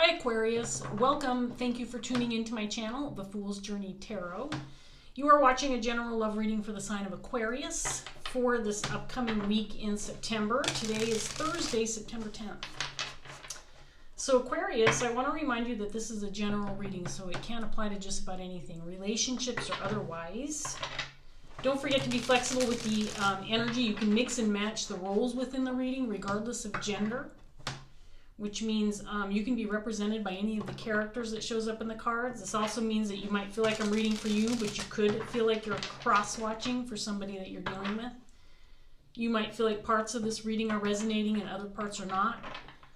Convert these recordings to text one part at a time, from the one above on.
Hi Aquarius, welcome. Thank you for tuning into my channel, The Fool's Journey Tarot. You are watching a general love reading for the sign of Aquarius for this upcoming week in September. Today is Thursday, September 10th. So Aquarius, I want to remind you that this is a general reading, so it can apply to just about anything, relationships or otherwise. Don't forget to be flexible with the energy. You can mix and match the roles within the reading regardless of gender, which means you can be represented by any of the characters that shows up in the cards. This also means that you might feel like I'm reading for you, but you could feel like you're cross-watching for somebody that you're dealing with. You might feel like parts of this reading are resonating and other parts are not.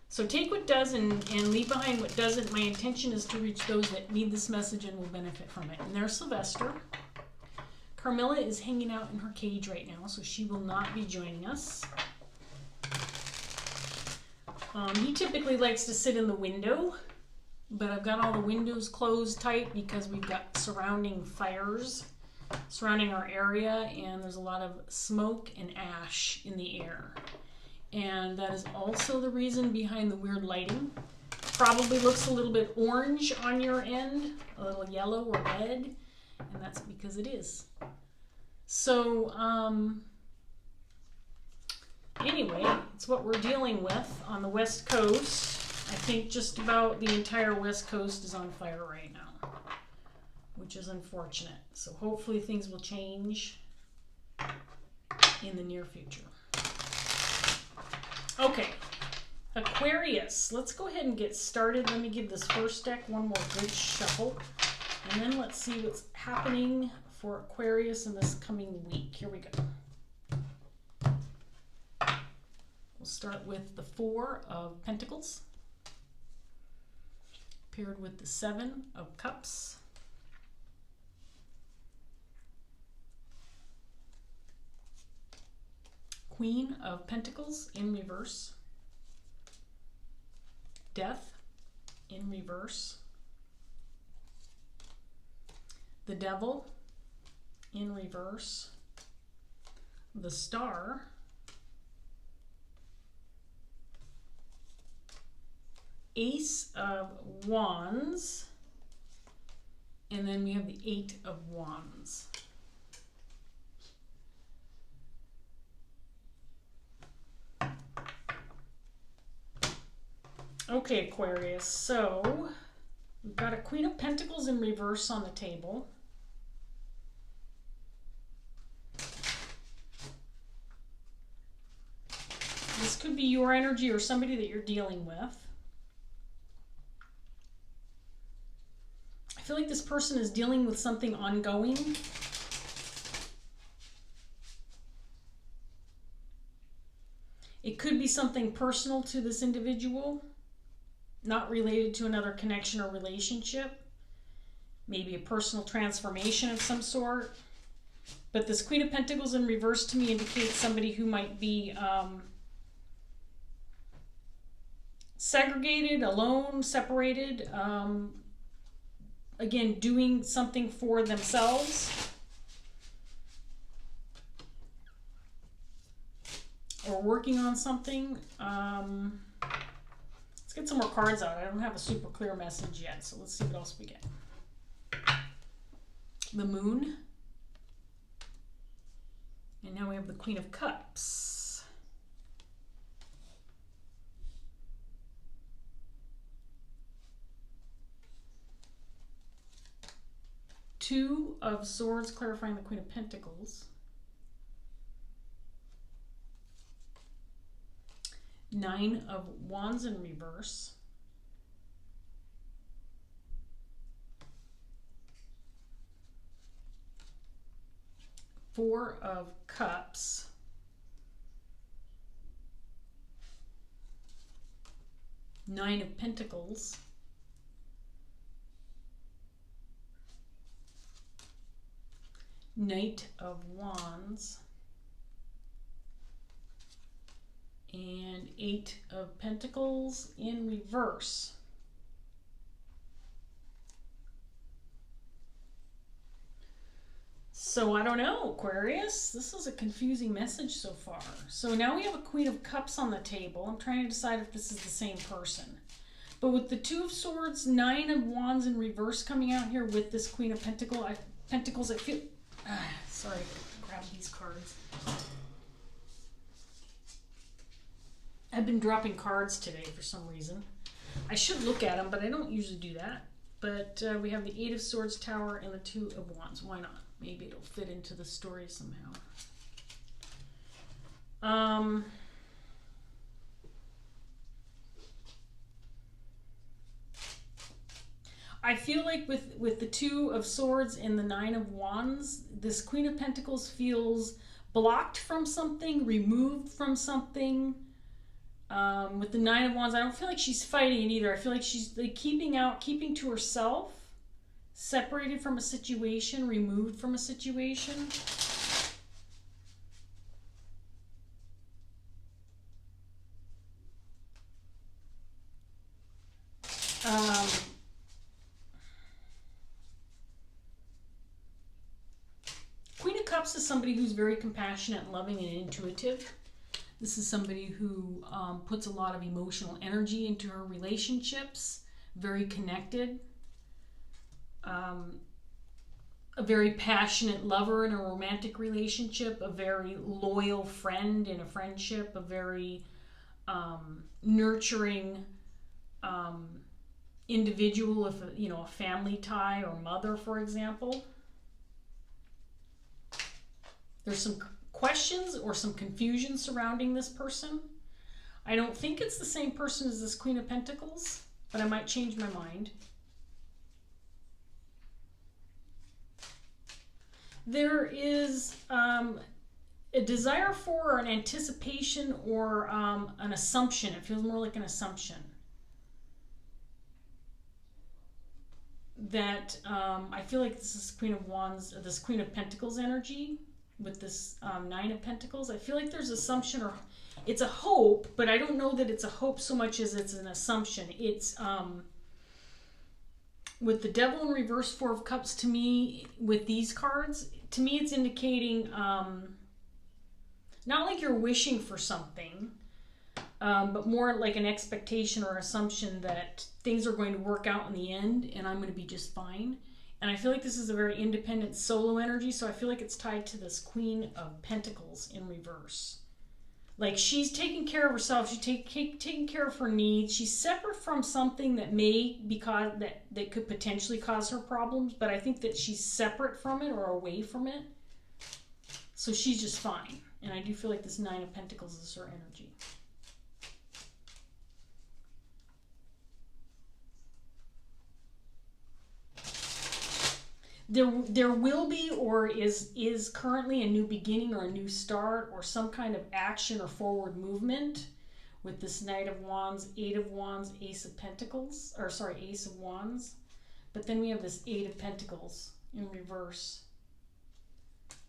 So take what does and leave behind what doesn't. My intention is to reach those that need this message and will benefit from it. And there's Sylvester. Carmilla is hanging out in her cage right now, so she will not be joining us. He typically likes to sit in the window, but I've got all the windows closed tight because we've got surrounding fires surrounding our area, and there's a lot of smoke and ash in the air. And that is also the reason behind the weird lighting. Probably looks a little bit orange on your end, a little yellow or red, and that's because it is. So, anyway, it's what we're dealing with on the West Coast. I think just about the entire West Coast is on fire right now, which is unfortunate. So hopefully things will change in the near future. Okay, Aquarius, let's go ahead and get started. Let me give this first deck one more good shuffle, and then let's see what's happening for Aquarius in this coming week. Here we go. We'll start with the Four of Pentacles, paired with the Seven of Cups, Queen of Pentacles in reverse, Death in reverse, the Devil in reverse, the Star, Ace of Wands, and then we have the Eight of Wands. Okay, Aquarius, so we've got a Queen of Pentacles in reverse on the table. This could be your energy or somebody that you're dealing with. I feel like this person is dealing with something ongoing. It could be something personal to this individual, not related to another connection or relationship. Maybe a personal transformation of some sort. But this Queen of Pentacles in reverse to me indicates somebody who might be segregated, alone, separated, again, doing something for themselves. Or working on something. Let's get some more cards out. I don't have a super clear message yet, so let's see what else we get. The Moon. And now we have the Queen of Cups. Two of Swords, clarifying the Queen of Pentacles. Nine of Wands in reverse. Four of Cups. Nine of Pentacles. Knight of Wands. And Eight of Pentacles in reverse. So I don't know, Aquarius. This is a confusing message so far. So now we have a Queen of Cups on the table. I'm trying to decide if this is the same person. But with the Two of Swords, Nine of Wands in reverse coming out here with this Queen of Pentacles, I feel... sorry, grab these cards. I've been dropping cards today for some reason. I should look at them, but I don't usually do that. But we have the Eight of Swords, Tower, and the Two of Wands. Why not? Maybe it'll fit into the story somehow. I feel like with the Two of Swords and the Nine of Wands, this Queen of Pentacles feels blocked from something, removed from something. With the Nine of Wands, I don't feel like she's fighting it either. I feel like she's like keeping to herself, separated from a situation, removed from a situation. Queen of Cups is somebody who's very compassionate, loving, and intuitive. This is somebody who puts a lot of emotional energy into her relationships, very connected, a very passionate lover in a romantic relationship, a very loyal friend in a friendship, a very nurturing individual, if a family tie or mother, for example. There's some questions or some confusion surrounding this person. I don't think it's the same person as this Queen of Pentacles, but I might change my mind. There is a desire for, or an anticipation, or an assumption. It feels more like an assumption that I feel like this is Queen of Wands, or this Queen of Pentacles energy. With this Nine of Pentacles, I feel like there's assumption, or it's a hope, but I don't know that it's a hope so much as it's an assumption. It's with the Devil in reverse, Four of Cups, to me, with these cards, to me it's indicating not like you're wishing for something, but more like an expectation or assumption that things are going to work out in the end and I'm going to be just fine. And I feel like this is a very independent solo energy, so I feel like it's tied to this Queen of Pentacles in reverse. Like she's taking care of herself, she's taking care of her needs. She's separate from something that may that could potentially cause her problems, but I think that she's separate from it or away from it. So she's just fine. And I do feel like this Nine of Pentacles is her energy. There will be, or is currently, a new beginning or a new start or some kind of action or forward movement with this Knight of Wands, Eight of Wands, Ace of Pentacles, or sorry, Ace of Wands. But then we have this Eight of Pentacles in reverse,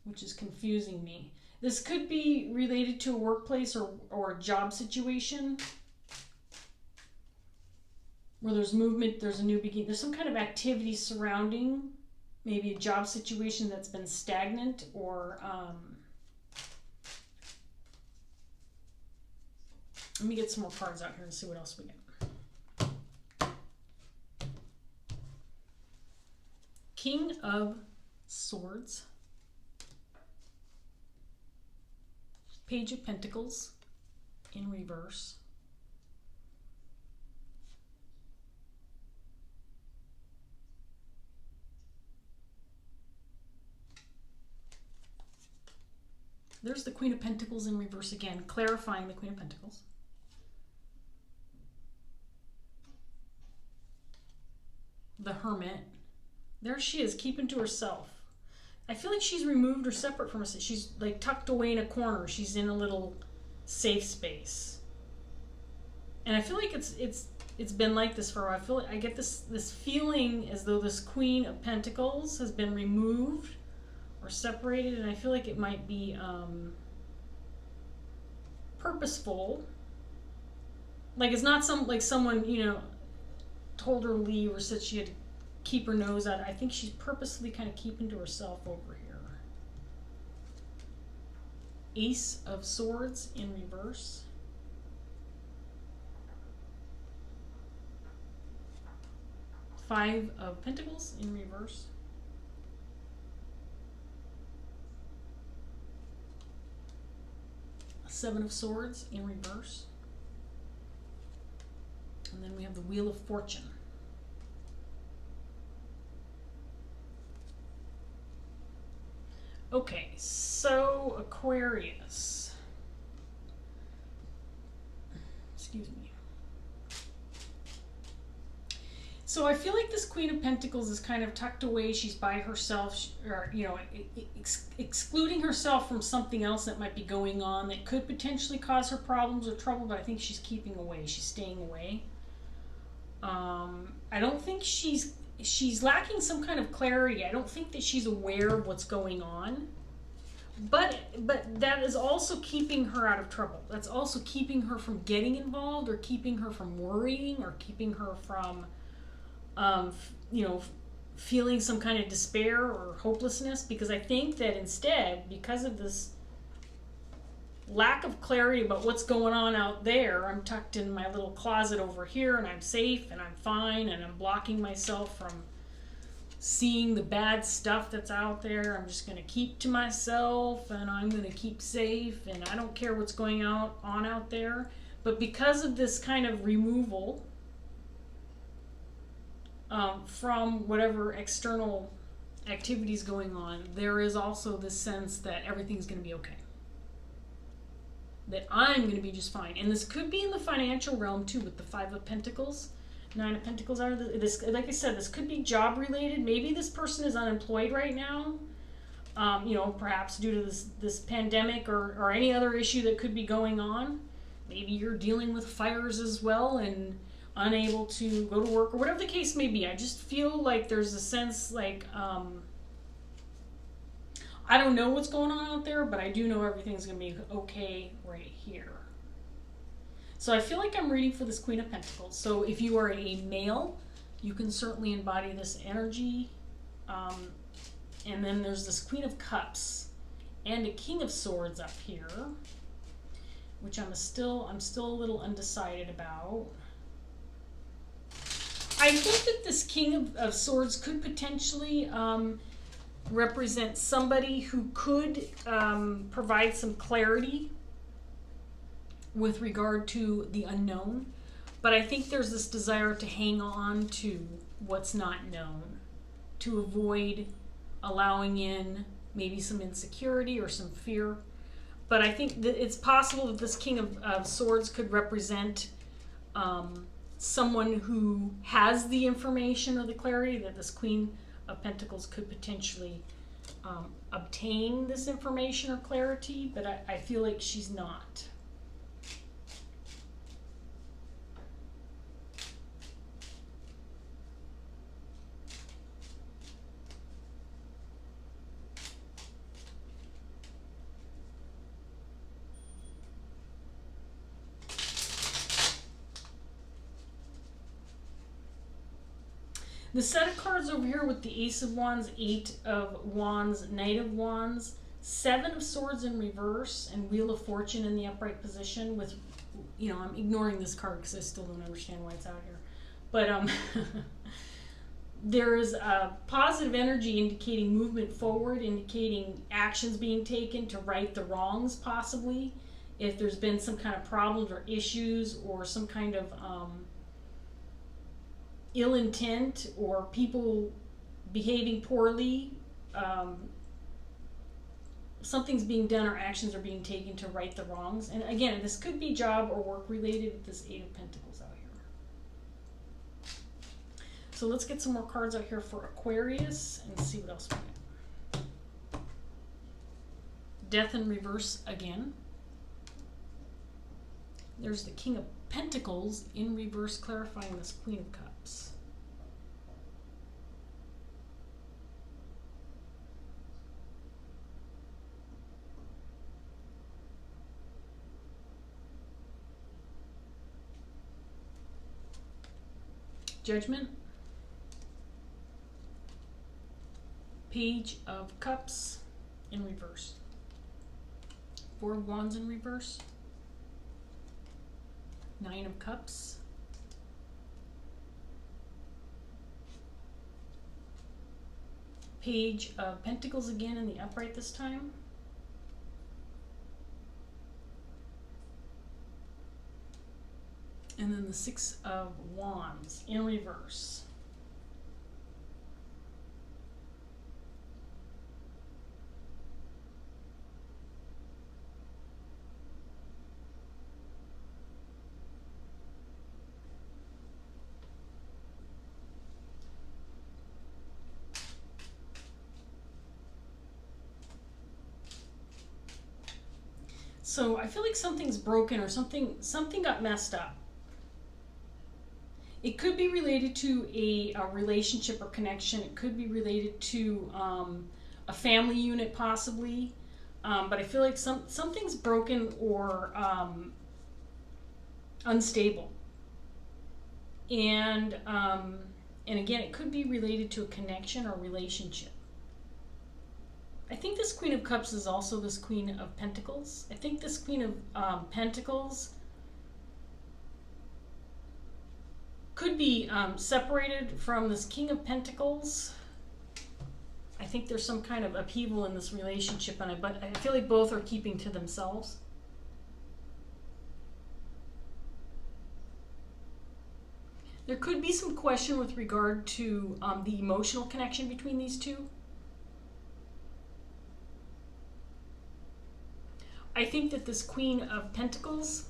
which is confusing me. This could be related to a workplace or a job situation where there's movement, there's a new beginning, there's some kind of activity surrounding maybe a job situation that's been stagnant, or let me get some more cards out here and see what else we get. King of Swords, Page of Pentacles in reverse, there's the Queen of Pentacles in reverse again, clarifying the Queen of Pentacles. The Hermit. There she is, keeping to herself. I feel like she's removed or separate from us. She's like tucked away in a corner. She's in a little safe space. And I feel like it's been like this for a while. I feel like I get this feeling as though this Queen of Pentacles has been removed or separated, and I feel like it might be purposeful. Like it's not someone told her to leave or said she had to keep her nose out. I think she's purposely kind of keeping to herself over here. Ace of Swords in reverse. Five of Pentacles in reverse. Seven of Swords in reverse. And then we have the Wheel of Fortune. Okay, so Aquarius. Excuse me. So I feel like this Queen of Pentacles is kind of tucked away. She's by herself, or, you know, excluding herself from something else that might be going on that could potentially cause her problems or trouble, but I think she's keeping away. She's staying away. I don't think she's lacking some kind of clarity. I don't think that she's aware of what's going on. But that is also keeping her out of trouble. That's also keeping her from getting involved, or keeping her from worrying, or keeping her from you know, feeling some kind of despair or hopelessness, because I think that instead, because of this lack of clarity about what's going on out there, I'm tucked in my little closet over here, and I'm safe, and I'm fine, and I'm blocking myself from seeing the bad stuff that's out there. I'm just going to keep to myself, and I'm going to keep safe, and I don't care what's going on out there. But because of this kind of removal from whatever external activities going on, there is also this sense that everything's going to be okay. That I'm going to be just fine. And this could be in the financial realm too, with the Five of Pentacles. Nine of Pentacles are this. Like I said, this could be job related. Maybe this person is unemployed right now. You know, perhaps due to this pandemic or any other issue that could be going on. Maybe you're dealing with fires as well and unable to go to work, or whatever the case may be. I just feel like there's a sense like, I don't know what's going on out there, but I do know everything's going to be okay right here. So I feel like I'm reading for this Queen of Pentacles. So if you are a male, you can certainly embody this energy. And then there's this Queen of Cups and a King of Swords up here, which I'm still a little undecided about. I think that this King of Swords could potentially represent somebody who could provide some clarity with regard to the unknown. But I think there's this desire to hang on to what's not known, to avoid allowing in maybe some insecurity or some fear. But I think that it's possible that this King of Swords could represent someone who has the information or the clarity, that this Queen of Pentacles could potentially obtain this information or clarity, but I feel like she's not. The set of cards over here with the Ace of Wands, Eight of Wands, Knight of Wands, Seven of Swords in reverse, and Wheel of Fortune in the upright position with, you know, I'm ignoring this card because I still don't understand why it's out here. But there is a positive energy indicating movement forward, indicating actions being taken to right the wrongs possibly. If there's been some kind of problems or issues or some kind of ill intent or people behaving poorly, something's being done or actions are being taken to right the wrongs. And again, this could be job or work related with this Eight of Pentacles out here. So let's get some more cards out here for Aquarius and see what else we get. Death in reverse again. There's the King of Pentacles in reverse, clarifying this Queen of Cups. Judgment. Page of Cups in reverse. Four of Wands in reverse. Nine of Cups. Page of Pentacles again in the upright this time. And then the Six of Wands in reverse. So I feel like something's broken or something got messed up. It could be related to a relationship or connection. It could be related to a family unit possibly. But I feel like something's broken or unstable. And again, it could be related to a connection or relationship. I think this Queen of Cups is also this Queen of Pentacles. I think this Queen of Pentacles could be separated from this King of Pentacles. I think there's some kind of upheaval in this relationship, but I feel like both are keeping to themselves. There could be some question with regard to the emotional connection between these two. I think that this Queen of Pentacles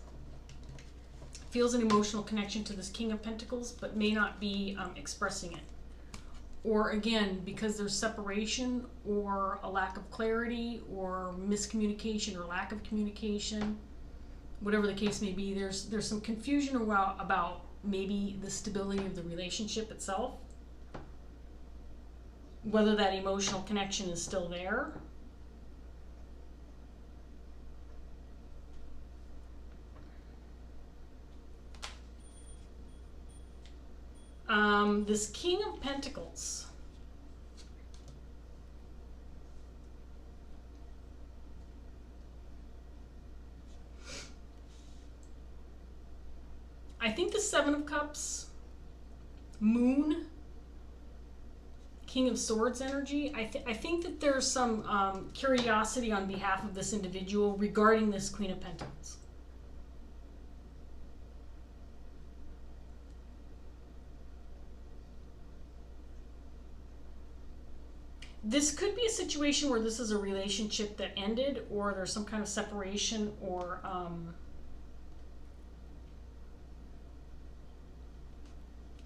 feels an emotional connection to this King of Pentacles, but may not be expressing it. Or again, because there's separation or a lack of clarity or miscommunication or lack of communication, whatever the case may be, there's some confusion about maybe the stability of the relationship itself, whether that emotional connection is still there. This King of Pentacles. I think the Seven of Cups, Moon, King of Swords energy. I think that there's some curiosity on behalf of this individual regarding this Queen of Pentacles. This could be a situation where this is a relationship that ended, or there's some kind of separation, or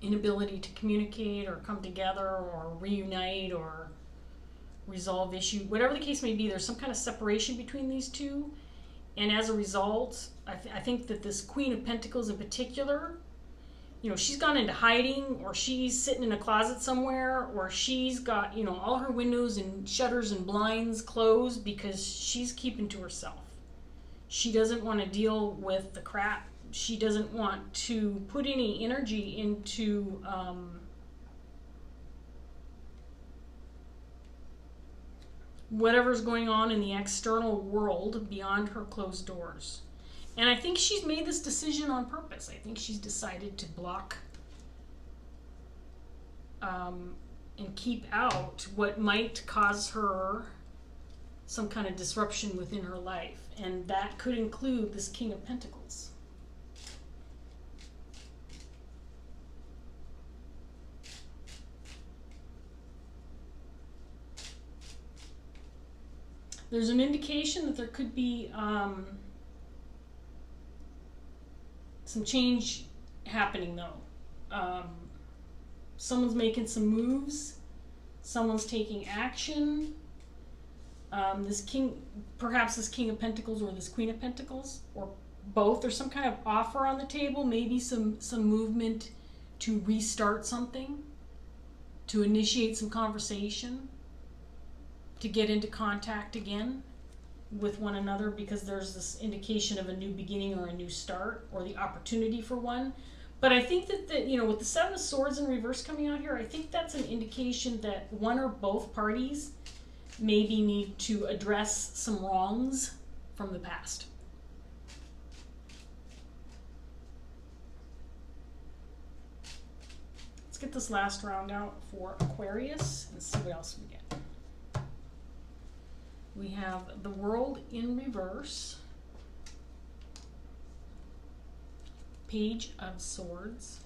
inability to communicate or come together or reunite or resolve issue. Whatever the case may be, there's some kind of separation between these two. And as a result, I think that this Queen of Pentacles in particular, you know, she's gone into hiding, or she's sitting in a closet somewhere, or she's got, you know, all her windows and shutters and blinds closed because she's keeping to herself. She doesn't want to deal with the crap. She doesn't want to put any energy into whatever's going on in the external world beyond her closed doors. And I think she's made this decision on purpose. I think she's decided to block and keep out what might cause her some kind of disruption within her life. And that could include this King of Pentacles. There's an indication that there could be some change happening though. Someone's making some moves. Someone's taking action. Perhaps this King of Pentacles or this Queen of Pentacles, or both. There's some kind of offer on the table, maybe some movement to restart something, to initiate some conversation, to get into contact again with one another, because there's this indication of a new beginning or a new start, or the opportunity for one. But I think that you know, with the Seven of Swords in reverse coming out here, I think that's an indication that one or both parties maybe need to address some wrongs from the past. Let's get this last round out for Aquarius and see what else we get. We have the World in reverse, Page of Swords,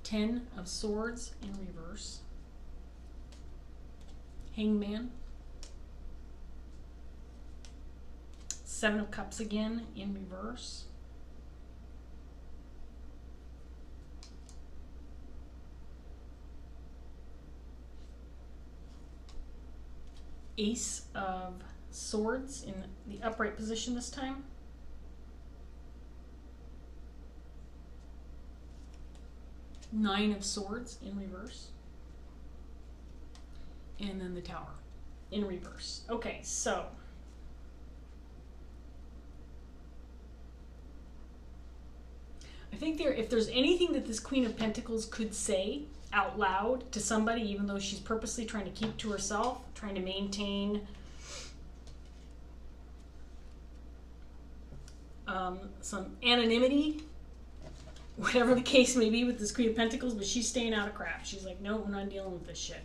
Ten of Swords in reverse, Hangman, Seven of Cups again in reverse, Ace of Swords in the upright position this time, Nine of Swords in reverse, and then the Tower in reverse. Okay, so I think if there's anything that this Queen of Pentacles could say out loud to somebody, even though she's purposely trying to keep to herself, trying to maintain some anonymity, whatever the case may be with this Queen of Pentacles, but she's staying out of crap. She's like, no, we're not dealing with this shit.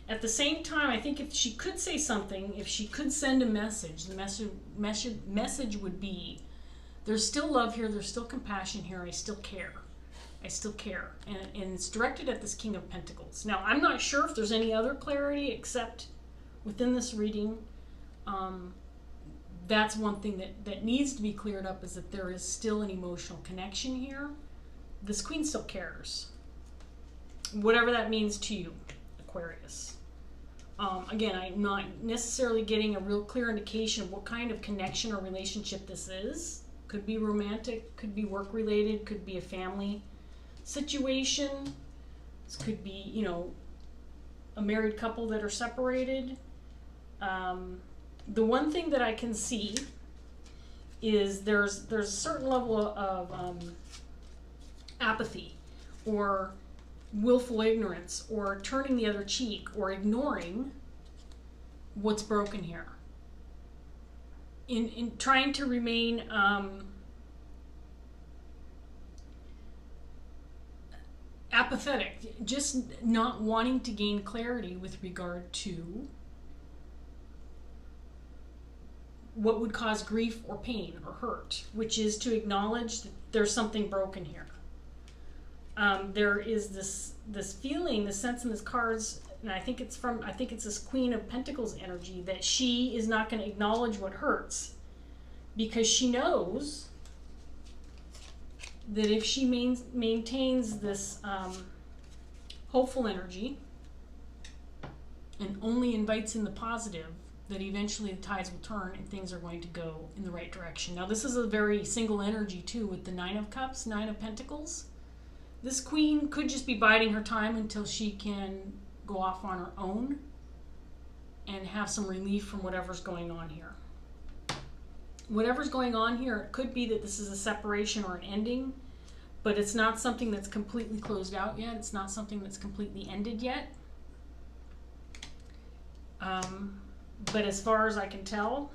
At the same time, I think if she could say something, if she could send a message, the message would be, there's still love here, there's still compassion here, I still care. I still care. And it's directed at this King of Pentacles. Now, I'm not sure if there's any other clarity except within this reading. That's one thing that needs to be cleared up, is that there is still an emotional connection here. This Queen still cares. Whatever that means to you, Aquarius. Again, I'm not necessarily getting a real clear indication of what kind of connection or relationship this is. Could be romantic, could be work-related, could be a family situation. This could be, you know, a married couple that are separated. The one thing that I can see is there's a certain level of apathy or willful ignorance or turning the other cheek or ignoring what's broken here. In trying to remain apathetic, just not wanting to gain clarity with regard to what would cause grief or pain or hurt, which is to acknowledge that there's something broken here. There is this feeling, this sense in this cards, and I think it's this Queen of Pentacles energy, that she is not going to acknowledge what hurts, because she knows that if she maintains this hopeful energy and only invites in the positive, that eventually the tides will turn and things are going to go in the right direction. Now, this is a very single energy too, with the Nine of Cups, Nine of Pentacles. This Queen could just be biding her time until she can go off on her own and have some relief from whatever's going on here. Whatever's going on here, it could be that this is a separation or an ending, but it's not something that's completely closed out yet. It's not something that's completely ended yet. But as far as I can tell,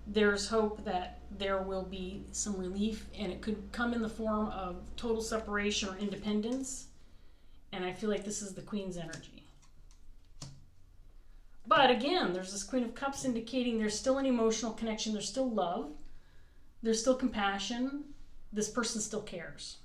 there's hope that there will be some relief, and it could come in the form of total separation or independence. And I feel like this is the Queen's energy. But again, there's this Queen of Cups indicating there's still an emotional connection, there's still love, there's still compassion, this person still cares.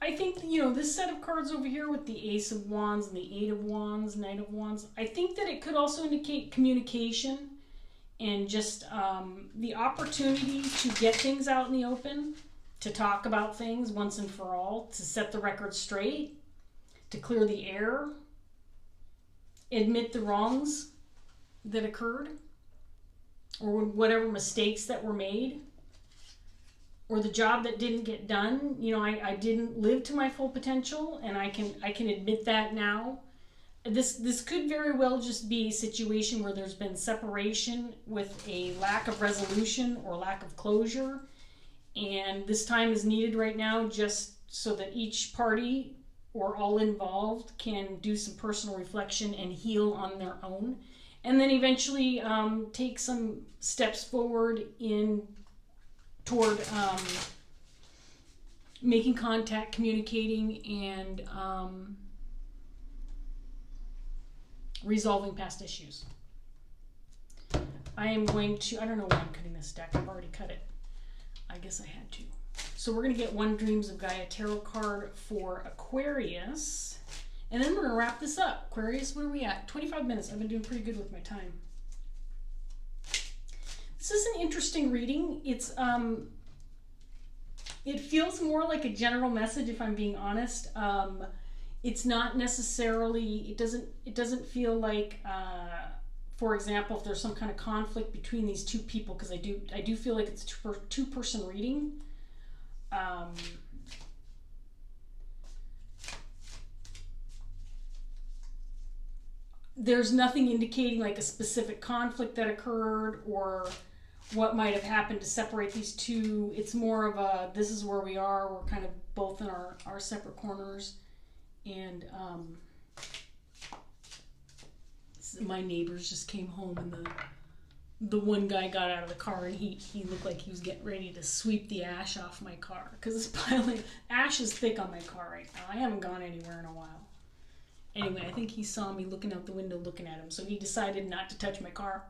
I think, you know, this set of cards over here with the Ace of Wands and the Eight of Wands, Knight of Wands, I think that it could also indicate communication and just the opportunity to get things out in the open, to talk about things once and for all, to set the record straight, to clear the air, admit the wrongs that occurred, or whatever mistakes that were made, or the job that didn't get done. You know, I didn't live to my full potential, and I can admit that now. This could very well just be a situation where there's been separation with a lack of resolution or lack of closure, and this time is needed right now just so that each party or all involved can do some personal reflection and heal on their own, and then eventually take some steps forward toward making contact, communicating, and resolving past issues. I am going to, I don't know why I'm cutting this deck. I've already cut it. I guess I had to. So we're going to get one Dreams of Gaia tarot card for Aquarius. And then we're going to wrap this up. Aquarius, where are we at? 25 minutes. I've been doing pretty good with my time. This is an interesting reading. It feels more like a general message, if I'm being honest. It's not necessarily, it doesn't feel like, for example, if there's some kind of conflict between these two people, because I do feel like it's a two-person reading. There's nothing indicating like a specific conflict that occurred or what might have happened to separate these two. It's more of a, this is where we are. We're kind of both in our separate corners. And my neighbors just came home, and the one guy got out of the car, and he looked like he was getting ready to sweep the ash off my car, because this pile of ash is thick on my car right now. I haven't gone anywhere in a while. Anyway, I think he saw me looking out the window looking at him, so he decided not to touch my car.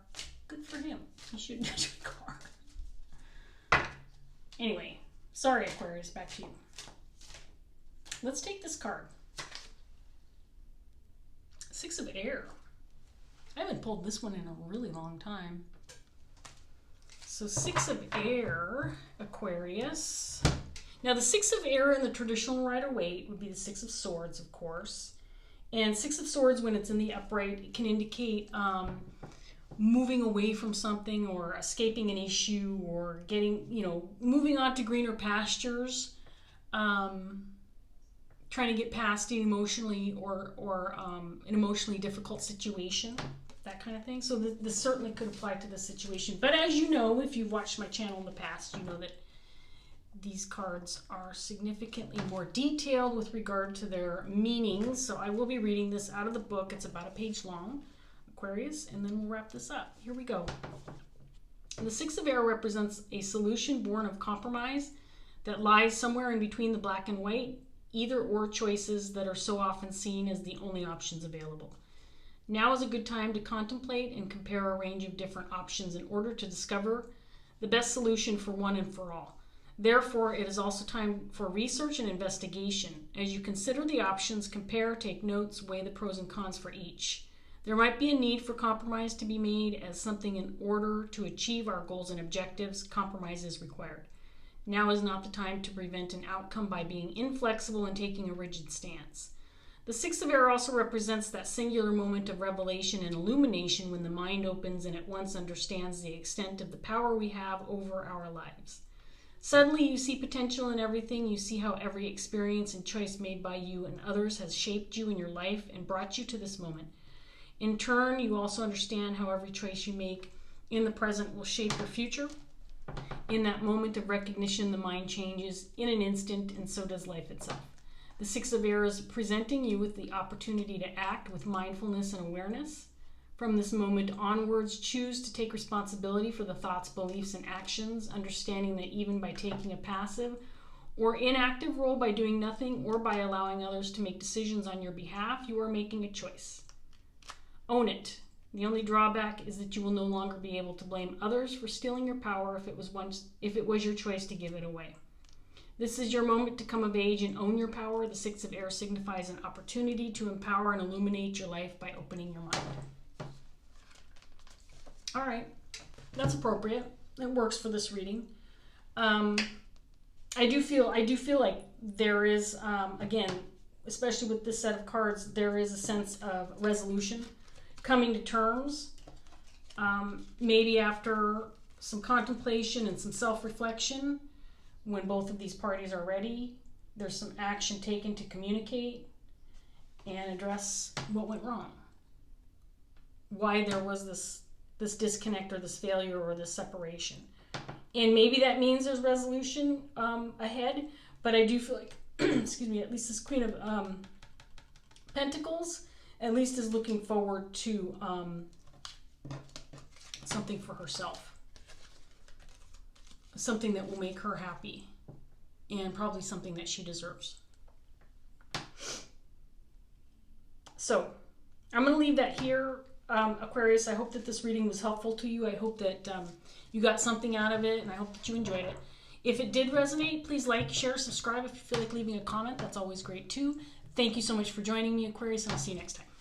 Good for him. He shouldn't touch my car. Anyway, sorry Aquarius, back to you. Let's take this card. Six of Air. I haven't pulled this one in a really long time. So Six of Air, Aquarius. Now the Six of Air in the traditional Rider-Waite would be the Six of Swords, of course. And Six of Swords, when it's in the upright, it can indicate moving away from something or escaping an issue or getting, moving on to greener pastures, trying to get past an emotionally or an emotionally difficult situation, that kind of thing. So this certainly could apply to this situation. But as you know, if you've watched my channel in the past, you know that these cards are significantly more detailed with regard to their meanings. So I will be reading this out of the book. It's about a page long, Aquarius, and then we'll wrap this up. Here we go. The Six of Air represents a solution born of compromise that lies somewhere in between the black and white, either or choices that are so often seen as the only options available. Now is a good time to contemplate and compare a range of different options in order to discover the best solution for one and for all. Therefore, it is also time for research and investigation. As you consider the options, compare, take notes, weigh the pros and cons for each. There might be a need for compromise to be made, as something in order to achieve our goals and objectives, compromise is required. Now is not the time to prevent an outcome by being inflexible and taking a rigid stance. The Six of Air also represents that singular moment of revelation and illumination when the mind opens and at once understands the extent of the power we have over our lives. Suddenly you see potential in everything. You see how every experience and choice made by you and others has shaped you in your life and brought you to this moment. In turn, you also understand how every choice you make in the present will shape your future. In that moment of recognition, the mind changes in an instant, and so does life itself. The Six of Air is presenting you with the opportunity to act with mindfulness and awareness. From this moment onwards, choose to take responsibility for the thoughts, beliefs, and actions, understanding that even by taking a passive or inactive role, by doing nothing, or by allowing others to make decisions on your behalf, you are making a choice. Own it. The only drawback is that you will no longer be able to blame others for stealing your power if it was your choice to give it away. This is your moment to come of age and own your power. The Six of Air signifies an opportunity to empower and illuminate your life by opening your mind. All right, that's appropriate. It works for this reading. I do feel like there is, again, especially with this set of cards, there is a sense of resolution, coming to terms, maybe after some contemplation and some self-reflection. When both of these parties are ready, there's some action taken to communicate and address what went wrong, why there was this disconnect or this failure or this separation. And maybe that means there's resolution ahead, but I do feel like excuse me, at least this Queen of Pentacles, at least is looking forward to something for herself. Something that will make her happy. And probably something that she deserves. So, I'm going to leave that here, Aquarius. I hope that this reading was helpful to you. I hope that you got something out of it, and I hope that you enjoyed it. If it did resonate, please like, share, subscribe. If you feel like leaving a comment, that's always great too. Thank you so much for joining me, Aquarius, and I'll see you next time.